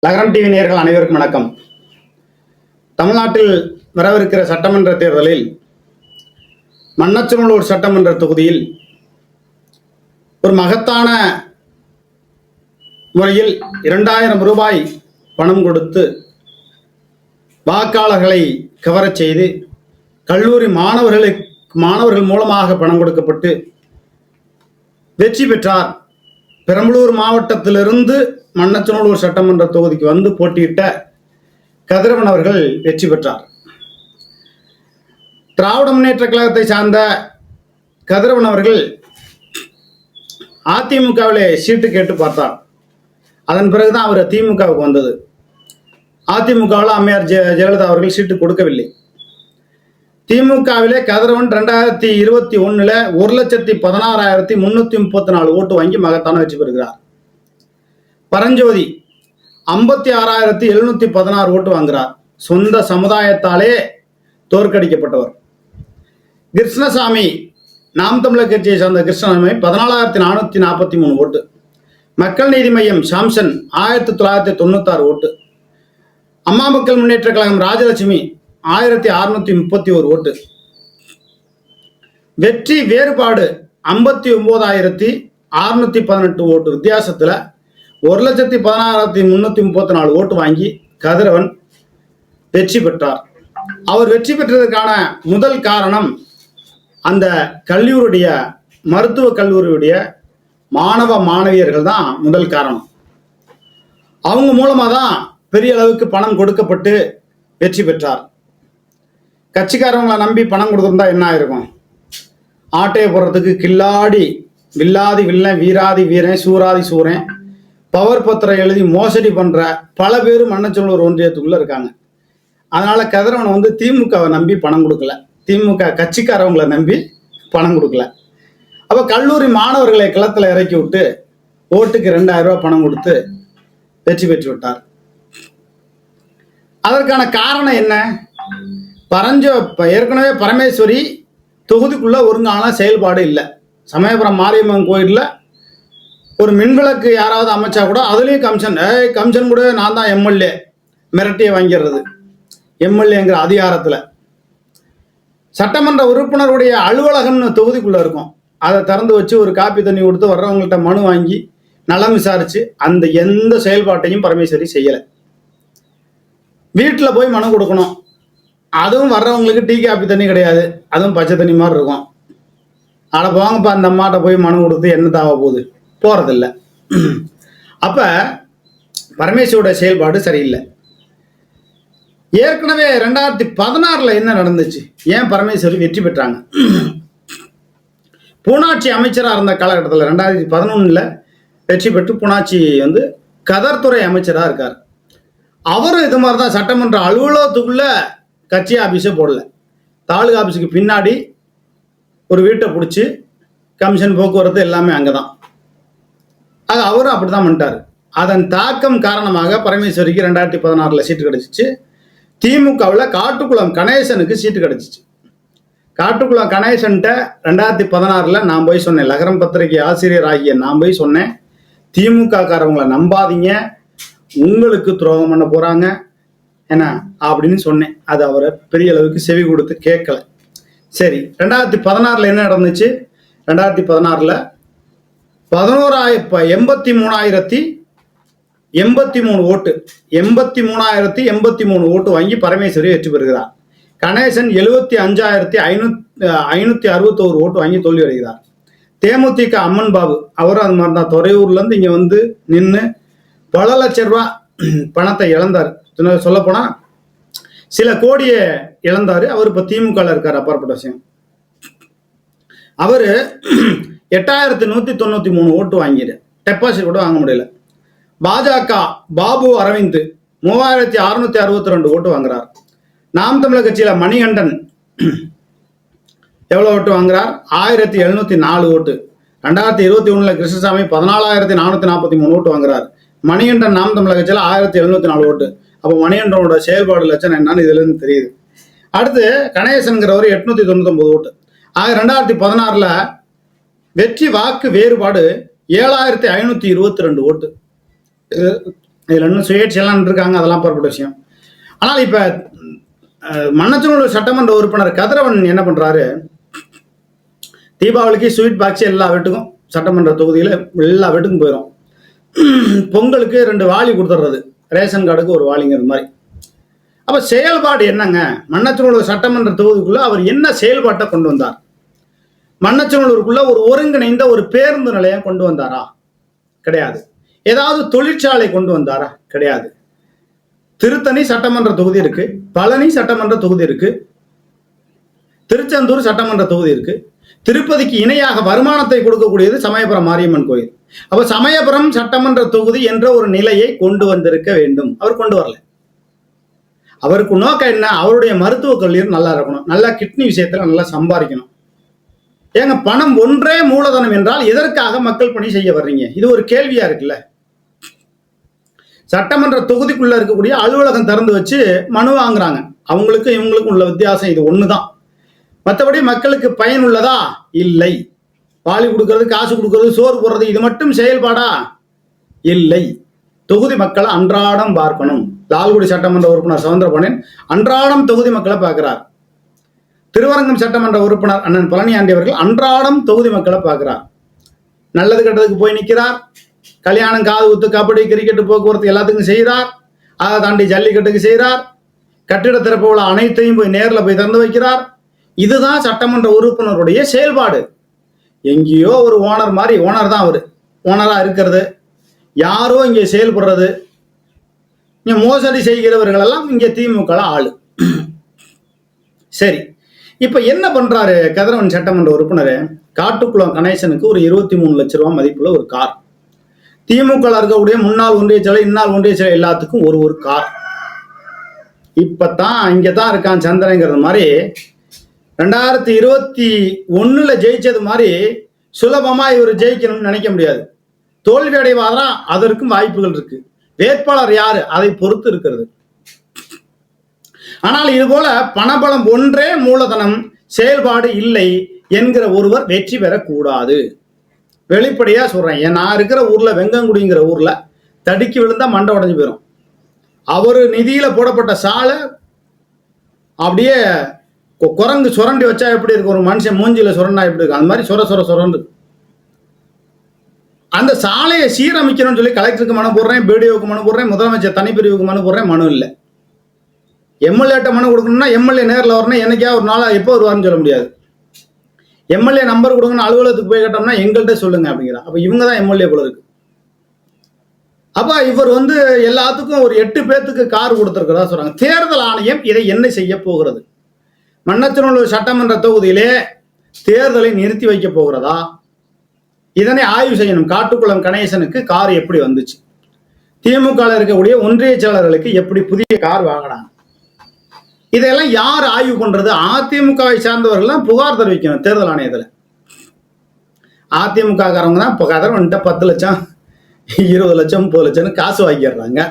லகரம் டிவி நேயர்கள் அனைவருக்கும் வணக்கம். தமிழ்நாட்டில் வரவிருக்கிற சட்டமன்ற தேர்தலில் மண்ணச்சநல்லூர் சட்டமன்ற தொகுதியில் ஒரு மகத்தான முறையில் 2000 ரூபாய் பணம் கொடுத்து வாக்காளர்களை கவரச் செய்து கல்லூரி மாணவர்கள் மூலமாக பணம் கொடுக்கப்பட்டு வெற்றி பெற்றார். பெரம்பலூர் மாவட்டத்திலிருந்து மண்ணச்சநல்லூர் சட்டமன்ற தொகுதிக்கு வந்து போட்டியிட்ட கதிரவன் அவர்கள் வெற்றி பெற்றார். திராவிட முன்னேற்ற கழகத்தை சார்ந்த கதிரவன் அவர்கள் அதிமுகவிலே சீட்டு கேட்டு பார்த்தார். அதன் பிறகுதான் அவர் திமுகவுக்கு வந்தது. அதிமுகவில் அம்மையார் ஜெயலலிதா அவர்கள் சீட்டு கொடுக்கவில்லை. திமுகவிலே கதிரவன் 2021 1,16,334 ஓட்டு வாங்கி மகத்தான வெற்றி பெறுகிறார். பரஞ்சோதி 56,716 ஓட்டு வாங்குகிறார். சொந்த சமுதாயத்தாலே தோற்கடிக்கப்பட்டவர். கிருஷ்ணசாமி நாம் தமிழர் கட்சியை சார்ந்த கிருஷ்ணசாமி 14,443 ஓட்டு. மக்கள் நீதி மையம் சாம்சன் 1996 ஓட்டு. அம்மா மக்கள் முன்னேற்ற கழகம் ராஜலட்சுமி 1631 ஓட்டு. வெற்றி வேறுபாடு 59,618 ஓட்டு வித்தியாசத்துல 1,16,334 ஓட்டு வாங்கி கதிரவன் வெற்றி பெற்றார். அவர் வெற்றி பெற்றதற்கான முதல் காரணம் அந்த கல்லூரியுடைய மருத்துவ கல்லூரியுடைய மாணவ மாணவியர்கள் தான் முதல் காரணம். அவங்க மூலமா தான் பெரிய அளவுக்கு பணம் கொடுக்கப்பட்டு வெற்றி பெற்றார். கட்சிக்காரவங்களை நம்பி பணம் கொடுத்துருந்தா என்ன ஆயிருக்கும்? ஆட்டையை போடுறதுக்கு கில்லாடி வில்லாதி வில்லன் வீராதி வீரன் சூராதி சூரன் பவர் பத்திரம் எழுதி மோசடி பண்ற பல பேர் மண்ணச்சநல்லூர் ஒன்றியத்துக்குள்ள இருக்காங்க. அதனால கதிரவன் வந்து திமுகவை நம்பி பணம் கொடுக்கல, திமுக கட்சிக்காரவங்களை நம்பி பணம் கொடுக்கல. அப்ப கல்லூரி மாணவர்களை களத்துல இறக்கி விட்டு ஓட்டுக்கு 2000 ரூபாய் பணம் கொடுத்து வெற்றி பெற்று விட்டார். அதற்கான காரணம் என்ன? ஏற்கனவே பரமேஸ்வரி தொகுதிக்குள்ள ஒருங்கான செயல்பாடு இல்லை. சமயபுரம் மாரியம்மன் கோயிலில் ஒரு மின்விளக்கு யாராவது அமைச்சா கூட அதுலேயும் கமிஷன் கூட நான் தான் எம்எல்ஏ மிரட்டியை வாங்கிடுறது. எம்எல்ஏங்கிற அதிகாரத்தில் சட்டமன்ற உறுப்பினருடைய அலுவலகம்னு தொகுதிக்குள்ள இருக்கும். அதை திறந்து வச்சு ஒரு காப்பி தண்ணி கொடுத்து வர்றவங்கள்ட்ட மனு வாங்கி நலம் விசாரிச்சு அந்த எந்த செயல்பாட்டையும் பரமேஸ்வரி செய்யலை. வீட்டில் போய் மனு கொடுக்கணும், அதுவும் வர்றவங்களுக்கு டீ காப்பி தண்ணி கிடையாது, அதுவும் பச்சை தண்ணி மாதிரி இருக்கும். அட போங்கப்பா அந்த அம்மாட்ட போய் மனு கொடுத்து என்ன தாவ போகுது, போறதில்லை. அப்ப பரமேஸ்வரோட செயல்பாடு சரியில்லை. ஏற்கனவே 2016 என்ன நடந்துச்சு? ஏன் பரமேஸ்வரி வெற்றி பெற்றாங்க? பூனாட்சி அமைச்சராக இருந்த காலகட்டத்தில் 2011 வெற்றி பெற்று பூனாட்சி வந்து கதர்துறை அமைச்சராக இருக்கார். அவரும் இது மாதிரி தான் சட்டமன்ற அலுவலகத்துக்குள்ள கட்சி ஆபீஸே போடல, தாலுகா ஆபீஸுக்கு பின்னாடி ஒரு வீட்டை பிடிச்சி கமிஷன் போக்குவரத்து எல்லாமே அங்கதான். அது அவரும் அப்படிதான் பண்ணிட்டாரு. அதன் தாக்கம் காரணமாக பரமேஸ்வரிக்கு 2016 சீட்டு கிடைச்சிச்சு. திமுகவில் காட்டுக்குளம் கணேசனுக்கு சீட்டு கிடைச்சிச்சு. காட்டுக்குளம் கணேசன்ட்ட 2016 நான் போய் சொன்னேன், லகரம் பத்திரிகை ஆசிரியர் ஆகிய நான் போய் சொன்னேன், திமுக காரவங்களை நம்பாதீங்க, உங்களுக்கு துரோகம் பண்ண போறாங்க என்ன அப்படின்னு சொன்னேன். அது அவரை பெரிய அளவுக்கு செவி கொடுத்து கேட்கல. சரி, 2016 என்ன நடந்துச்சு? 2016 83,083 ஓட்டு 83,083 ஓட்டு வாங்கி பரமேஸ்வரி வெற்றி பெறுகிறார். கணேசன் 75,561 ஓட்டு வாங்கி தோல்வி அடைகிறார். தேமுதிக அம்மன் பாபு அவரும் அது மாதிரி தான் துறையூர்ல இருந்து இங்க வந்து நின்று பல லட்சம் ரூபாய் பணத்தை இழந்தார். சொல்ல போனா சில கோடியை இழந்தாரு. அவர் இப்ப திமுக இருக்காரு. அப்பாற்பட்ட விஷயம். அவரு 8,193 ஓட்டு வாங்கிடு, டெபாசிட் கூட வாங்க முடியல. பாஜக பாபு அரவிந்த் 3,662 ஓட்டு வாங்குறார். நாம் தமிழர் கட்சியில மணிகண்டன் எவ்வளவு ஓட்டு வாங்குறார்? 1,704 ஓட்டு. 2021 கிருஷ்ணசாமி 14,443 ஓட்டு வாங்குறார். மணிகண்டன் நாம் தமிழர் கட்சியில 1,704 ஓட்டு. அப்போ மணிகண்டனோட செயல்பாடு லட்சணம் என்னன்னு இதுல இருந்து தெரியுது. அடுத்து கணேசன்கிறவர் 899 ஓட்டு. ஆக 2016 வெற்றி வாக்கு வேறுபாடு 7,522 ஓட்டு. இதில் இன்னும் சுயேட்சையெல்லாம் இருக்காங்க, அதெல்லாம் புறப்பட்ட விஷயம். ஆனால் இப்போ மண்ணச்சநல்லூர் சட்டமன்ற உறுப்பினர் கதிரவன் என்ன பண்ணுறாரு, தீபாவளிக்கு ஸ்வீட் பாக்ஸ் எல்லா வீட்டுக்கும் சட்டமன்ற தொகுதியில் எல்லா வீட்டுக்கும் போயிடும். பொங்கலுக்கு 2 வாளி கொடுத்துட்றது, ரேஷன் கார்டுக்கு ஒரு வாளிங்கிறது மாதிரி. அப்போ செயல்பாடு என்னங்க? மண்ணச்சநல்லூர் சட்டமன்ற தொகுதிக்குள்ள அவர் என்ன செயல்பாட்டை கொண்டு வந்தார்? மண்ணச்சநல்லூருக்குள்ள ஒரு ஒருங்கிணைந்த ஒரு பேருந்து நிலையம் கொண்டு வந்தாரா? கிடையாது. ஏதாவது தொழிற்சாலை கொண்டு வந்தாரா? கிடையாது. திருத்தணி சட்டமன்ற தொகுதி இருக்கு, பழனி சட்டமன்ற தொகுதி இருக்கு, திருச்செந்தூர் சட்டமன்ற தொகுதி இருக்கு. திருப்பதிக்கு இணையாக வருமானத்தை கொடுக்கக்கூடியது சமயபுரம் மாரியம்மன் கோயில். அப்ப சமயபுரம் சட்டமன்ற தொகுதி என்ற ஒரு நிலையை கொண்டு வந்திருக்க வேண்டும். அவர் கொண்டு வரல. அவருக்கு நோக்கம் என்ன? அவருடைய மருத்துவக் கல்லூரி நல்லா இருக்கணும், நல்லா கிட்னி விஷயத்துல நல்லா சம்பாதிக்கணும். ஏங்க, பணம் ஒன்றே மூலதனம் என்றால் எதற்காக மக்கள் பணி செய்ய வர்றீங்க? இது ஒரு கேள்வியா இருக்குல்ல. சட்டமன்ற தொகுதிக்குள்ள இருக்கக்கூடிய அலுவலகம் திறந்து வச்சு மனு வாங்குறாங்க. அவங்களுக்கும் இவங்களுக்கும் உள்ள வித்தியாசம் இது ஒண்ணுதான். மற்றபடி மக்களுக்கு பயனுள்ளதா? இல்லை. பாலி கொடுக்கறது, காசு கொடுக்கறது, சோறு போடுறது, இது மட்டும் செயல்பாடா? இல்லை. தொகுதி மக்களை அன்றாடம் பார்க்கணும். லால்குடி சட்டமன்ற உறுப்பினர் சவுந்தரபாண்டியன் அன்றாடம் தொகுதி மக்களை பார்க்கிறார். திருவரங்கம் சட்டமன்ற உறுப்பினர் அண்ணன் பழனியாண்டி அவர்கள் அன்றாடம் தொகுதி மக்களை பார்க்கிறார். நல்லது கெட்டதுக்கு போய் நிற்கிறார். கல்யாணம், காது குத்து, கபடி, கிரிக்கெட், போக்குவரத்து எல்லாத்துக்கும் செய்கிறார். அதை தாண்டி ஜல்லிக்கட்டுக்கு செய்கிறார். கட்டிட திறப்பு விழா அனைத்தையும் போய் நேரில் போய் திறந்து வைக்கிறார். இதுதான் சட்டமன்ற உறுப்பினருடைய செயல்பாடு. எங்கேயோ ஒரு ஓனர் மாதிரி, ஓனர் தான் அவரு, ஓனரா இருக்கிறது, யாரோ இங்கே செயல்படுறது, இங்க மோசடி செய்கிறவர்கள் எல்லாம் இங்கே திமுக ஆளு. சரி, இப்ப என்ன பண்றாரு கதிரவன் சட்டமன்ற உறுப்பினர்? காட்டுக்குளம் கணேசனுக்கு ஒரு 23 லட்சம் ரூபாய் மதிப்புள்ள ஒரு கார். திமுக இருக்கக்கூடிய முன்னாள் ஒன்றிய செயலர், இந்நாள் ஒன்றிய செயலர் எல்லாத்துக்கும் ஒரு கார். இப்பதான் இங்கதான் இருக்கான் சந்திரங்கிறது மாதிரி 2021 ஜெயிச்சது மாதிரி சுலபமா இவர் ஜெயிக்கணும்னு நினைக்க முடியாது. தோல்வி அடைவாரா? அதற்கும் வாய்ப்புகள் இருக்கு. வேட்பாளர் யாரு அதை பொறுத்து இருக்கிறது. ஆனால் இது போல பணபலம் ஒன்றே மூலதனம், செயல்பாடு இல்லை என்கிற ஒருவர் வெற்றி பெறக்கூடாது. வெளிப்படையா சொல்றேன். நான் இருக்கிற ஊர்ல, வெங்கங்குடிங்கிற ஊர்ல தடுக்கி விழுந்தா மண்டை உடஞ்சு போயிடும். அவரு நிதியில போடப்பட்ட சாலை அப்படியே குரங்கு சுரண்டி வச்சா எப்படி இருக்கு, ஒரு மனுஷன் மூஞ்சில சுரண்டா எப்படி இருக்கு, அந்த மாதிரி சுரண்டு. அந்த சாலையை சீரமைக்கணும்னு சொல்லி கலெக்டருக்கு மனு போடுறேன், பிடிஓக்கு மனு போடுறேன், முதலமைச்சர் தனிப்பிரிவுக்கு மனு போடுறேன், மனு இல்லை. எம்எல்ஏட்ட மனு கொடுக்கணும்னா எம்எல்ஏ நேரில் வரணும். என்னைக்கா ஒரு நாளா எப்போ வருவாருன்னு சொல்ல முடியாது. எம்எல்ஏ நம்பர் கொடுங்கன்னு அலுவலகத்துக்கு போய் கேட்டோம்னா எங்கள்கிட்ட சொல்லுங்க அப்படிங்கிறான். அப்ப இவங்க தான் எம்எல்ஏ போல இருக்கு. அப்ப இவர் எல்லாத்துக்கும் ஒரு 8 பேத்துக்கு கார் கொடுத்திருக்கிறதா சொல்றாங்க. தேர்தல் ஆணையம் இதை என்ன செய்ய போகிறது? மண்ணச்சநல்லூர் சட்டமன்ற தொகுதியிலே தேர்தலை நிறுத்தி வைக்க போகிறதா? இதனை ஆய்வு செய்யணும். காட்டுக்குளம் கணேசனுக்கு கார் எப்படி வந்துச்சு? திமுக இருக்கக்கூடிய ஒன்றிய செயலர்களுக்கு எப்படி புதிய கார் வாங்கினாங்க? இதெல்லாம் யார் ஆய்வு பண்றது? அதிமுகவை சார்ந்தவர்கள் புகார் தெரிவிக்கணும் தேர்தல் ஆணையத்தில். அதிமுக காரங்க தான் இப்போ கதிரவன்ட்ட 10 லட்சம் 20 லட்சம் 30 லட்சம்னு காசு வாங்கிடுறாங்க.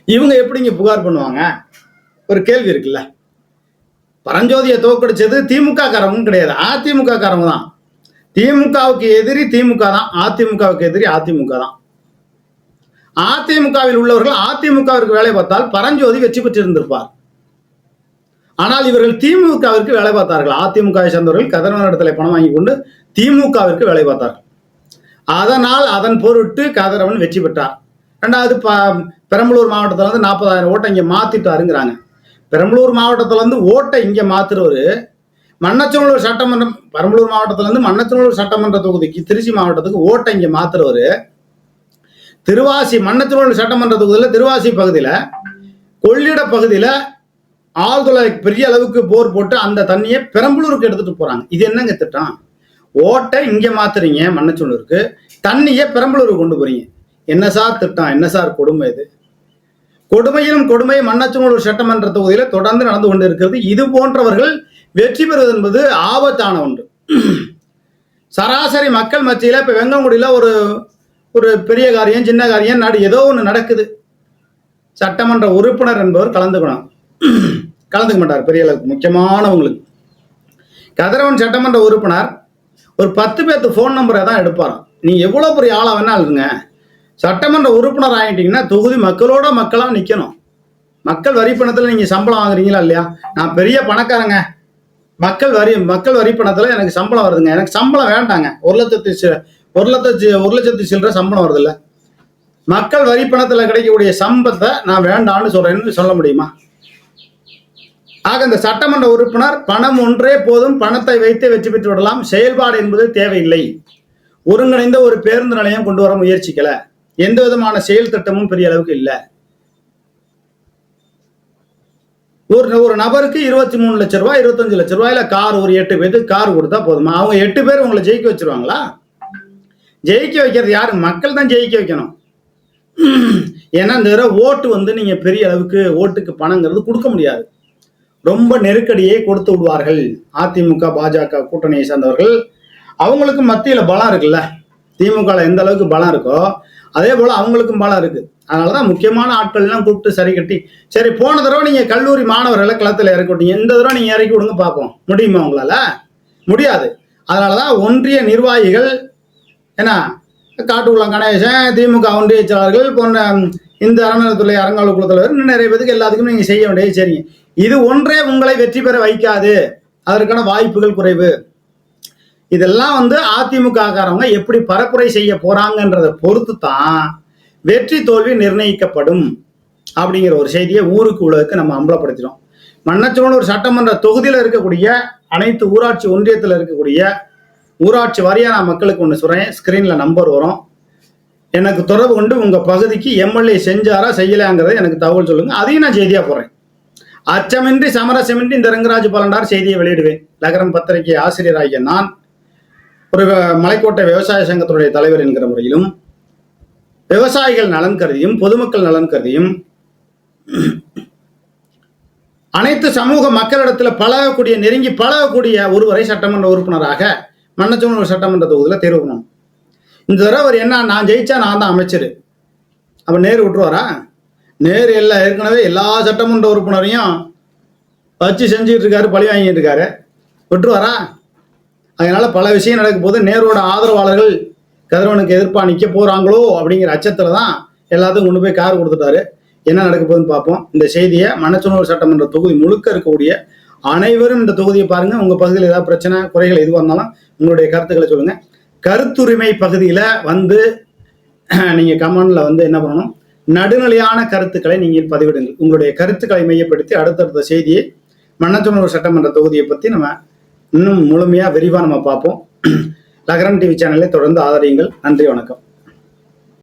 இவங்க எப்படிங்க புகார் பண்ணுவாங்க? ஒரு கேள்வி இருக்குல்ல. பரஞ்சோதியை தோக்கடிச்சது திமுக காரங்களும் கிடையாது, அதிமுக காரங்க தான். திமுகவுக்கு எதிரி திமுக தான், அதிமுகவுக்கு எதிரி அதிமுக தான். அதிமுகவில் உள்ளவர்கள் அதிமுகவிற்கு வேலை பார்த்தால் பரஞ்சோதி வெற்றி பெற்றிருந்திருப்பார். ஆனால் இவர்கள் திமுகவிற்கு வேலை பார்த்தார்கள். அதிமுகவை சேர்ந்தவர்கள் கதிரவனிடத்தில் பணம் வாங்கி கொண்டு திமுகவிற்கு வேலை பார்த்தார்கள். அதனால் அதன் பொருட்டு கதிரவன் வெற்றி பெற்றார். 2வது பெரம்பலூர் மாவட்டத்தில் 40,000 ஓட்டை இங்கே மாத்திட்டாருங்கிறாங்க. பெரம்பலூர் மாவட்டத்தில் ஓட்டை இங்கே மாத்துறவர் மண்ணச்சநல்லூர் சட்டமன்றம், பெரம்பலூர் மாவட்டத்தில் மண்ணச்சநல்லூர் சட்டமன்ற தொகுதிக்கு திருச்சி மாவட்டத்துக்கு ஓட்டை இங்கே மாத்துறவர் திருவாசி, மண்ணச்சநல்லூர் சட்டமன்ற தொகுதியில் திருவாசி பகுதியில் கொள்ளிட பகுதியில் ஆழ்துளை பெரிய அளவுக்கு போர் போட்டு அந்த தண்ணியை பெரம்பலூருக்கு எடுத்துட்டு போறாங்க. இது என்னங்க திட்டம்? ஓட்டை இங்க மாத்துறீங்க மண்ணச்சநல்லூருக்கு, தண்ணியை பெரம்பலூருக்கு கொண்டு போறீங்க. என்ன சார் திட்டம்? என்ன சார் கொடுமை? இது கொடுமையிலும் கொடுமை மண்ணச்சநல்லூர் சட்டமன்ற தொகுதியில தொடர்ந்து நடந்து கொண்டு இருக்கிறது. இது போன்றவர்கள் வெற்றி பெறுவது என்பது ஆபத்தான ஒன்று. சராசரி மக்கள் மத்தியில இப்ப வெங்கங்குடியில ஒரு பெரிய காரியம், சின்ன காரியம், ஏதோ ஒன்று நடக்குது. சட்டமன்ற உறுப்பினர் என்பவர் கலந்துக்கணும், கலந்துக்க மாட்டார். பெரிய அளவுக்கு முக்கியமானவங்களுக்கு கதிரவன் சட்டமன்ற உறுப்பினர் ஒரு 10 பேர்த்து ஃபோன் நம்பரை தான் எடுப்பாராம். நீ எவ்வளவு பெரிய ஆளா வேணா இருங்க, சட்டமன்ற உறுப்பினர் ஆகிட்டீங்கன்னா தொகுதி மக்களோட மக்களா நிக்கணும். மக்கள் வரி பணத்துல நீங்க சம்பளம் வாங்குறீங்களா இல்லையா? நான் பெரிய பணக்காரங்க, மக்கள் வரி பணத்துல எனக்கு சம்பளம் வருதுங்க, எனக்கு சம்பளம் வேண்டாங்க. ஒரு லட்சத்து சில்லற சம்பளம் வருது இல்ல, மக்கள் வரி பணத்துல கிடைக்கக்கூடிய சம்பளத்தை நான் வேண்டான்னு சொல்றேன்னு சொல்ல முடியுமா? ஆக இந்த சட்டமன்ற உறுப்பினர் பணம் ஒன்றே போதும், பணத்தை வைத்து வெற்றி பெற்று விடலாம், செயல்பாடு என்பது தேவையில்லை. ஒருங்கிணைந்த ஒரு பேருந்து நிலையம் கொண்டு வர முயற்சிக்கல, எந்த விதமான செயல் திட்டமும் பெரிய அளவுக்கு இல்லை. ஒரு நபருக்கு 23 லட்சம் ரூபாய் 25 லட்சம் ரூபாயில கார், ஒரு 8 பேருக்கு கார் கொடுத்தா போதுமா? அவங்க 8 பேர் உங்களை ஜெயிக்க வச்சிருவாங்களா? ஜெயிக்க வைக்கிறது யாரு? மக்கள் தான் ஜெயிக்க வைக்கணும். ஏன்னா இந்த ஓட்டு வந்து நீங்க பெரிய அளவுக்கு ஓட்டுக்கு பணங்கிறது கொடுக்க முடியாது, ரொம்ப நெருக்கடியை கொடுத்து விடுவார்கள். அதிமுக பாஜக கூட்டணியை சார்ந்தவர்கள், அவங்களுக்கு மத்தியில பலம் இருக்குல்ல, திமுக எந்த அளவுக்கு பலம் இருக்கோ அதே போல அவங்களுக்கும் பலம் இருக்கு. அதனாலதான் முக்கியமான ஆட்கள் எல்லாம் கூப்பிட்டு சரி கட்டி, சரி போன தடவை நீங்க கல்லூரி மாணவர்களை களத்துல இறக்கி விட்டீங்க, இந்த தடவை நீங்க இறக்கி விடுங்க பார்ப்போம், முடியுமா? உங்களால முடியாது. அதனாலதான் ஒன்றிய நிர்வாகிகள், ஏன்னா காட்டுக்குளம் கணேசன், திமுக ஒன்றிய செயலாளர்கள் போன்ற இந்த அறநிலையத்துறை அரங்காவலர் குழு தலைவர், இன்னும் நிறைய பேருக்கு எல்லாத்துக்குமே நீங்க செய்ய வேண்டியது சரிங்க. இது ஒன்றே உங்களை வெற்றி பெற வைக்காது, அதற்கான வாய்ப்புகள் குறைவு. இதெல்லாம் வந்து அதிமுக காரவங்க எப்படி பரப்புரை செய்ய போறாங்கன்றத பொறுத்து தான் வெற்றி தோல்வி நிர்ணயிக்கப்படும் அப்படிங்கிற ஒரு செய்தியை ஊருக்கு உலகுக்கு நம்ம அம்பலப்படுத்தினோம். மண்ணச்சநல்லூர் சட்டமன்ற தொகுதியில் இருக்கக்கூடிய அனைத்து ஊராட்சி ஒன்றியத்தில் இருக்கக்கூடிய ஊராட்சி வாரியான மக்களுக்கு ஒன்று சொல்றேன், ஸ்கிரீன்ல நம்பர் வரும், எனக்கு தொடர்பு கொண்டு உங்க பகுதிக்கு எம்எல்ஏ செஞ்சாரா செய்யலாங்கிறத எனக்கு தகவல் சொல்லுங்க, அதையும் நான் செய்தியா போடுறேன். அச்சமின்றி சமரசமின்றி இந்த ரங்கராஜ் பலண்டார் செய்தியை வெளியிடுவேன். நகரம் பத்திரிகை ஆசிரியராகிய நான் ஒரு மலைக்கோட்டை விவசாய சங்கத்தினுடைய தலைவர் என்கிற முறையிலும், விவசாயிகள் நலன் கருதியும் பொதுமக்கள் நலன் கருதியும் அனைத்து சமூக மக்களிடத்தில் பழகக்கூடிய, நெருங்கி பழகக்கூடிய ஒருவரை சட்டமன்ற உறுப்பினராக மண்ணச்சநல்லூர் சட்டமன்ற தொகுதியில் தேர்வு பண்ணணும். இந்த தடவை அவர் என்ன, நான் ஜெயிச்சா நான் தான் அமைச்சர், அப்ப நேரு விட்டுருவாரா? நேரு எல்லாம் ஏற்கனவே எல்லா சட்டமன்ற உறுப்பினரையும் வச்சு செஞ்சுட்டு இருக்காரு, பழி வாங்கிட்டு இருக்காரு, விட்டுருவாரா? அதனால பல விஷயம் நடக்கும் போது நேரோட ஆதரவாளர்கள் கதிரவனுக்கு எதிர்ப்பா நிக்க போறாங்களோ அப்படிங்கிற அச்சத்துல தான் எல்லாத்துக்கும் கொண்டு போய் கார் கொடுத்துட்டாரு. என்ன நடக்க போகுதுன்னு பார்ப்போம். இந்த செய்தியை மண்ணச்சநல்லூர் சட்டமன்ற தொகுதி முழுக்க இருக்கக்கூடிய அனைவரும் இந்த தொகுதியை பாருங்க. உங்க பகுதியில் ஏதாவது பிரச்சனை குறைகள் எதுவாக இருந்தாலும் உங்களுடைய கருத்துக்களை சொல்லுங்க. கருத்துரிமை பகுதியில வந்து நீங்க கமெண்ட்ல வந்து என்ன பண்ணணும், நடுநிலையான கருத்துக்களை நீங்கள் பதிவிடுங்கள். உங்களுடைய கருத்துக்களை மையப்படுத்தி அடுத்தடுத்த செய்தியை மண்ணச்சநல்லூர் சட்டமன்ற தொகுதியை பத்தி நம்ம இன்னும் முழுமையா விரிவா நம்ம பார்ப்போம். நகரம் டிவி சேனலை தொடர்ந்து ஆதரியுங்கள். நன்றி, வணக்கம்.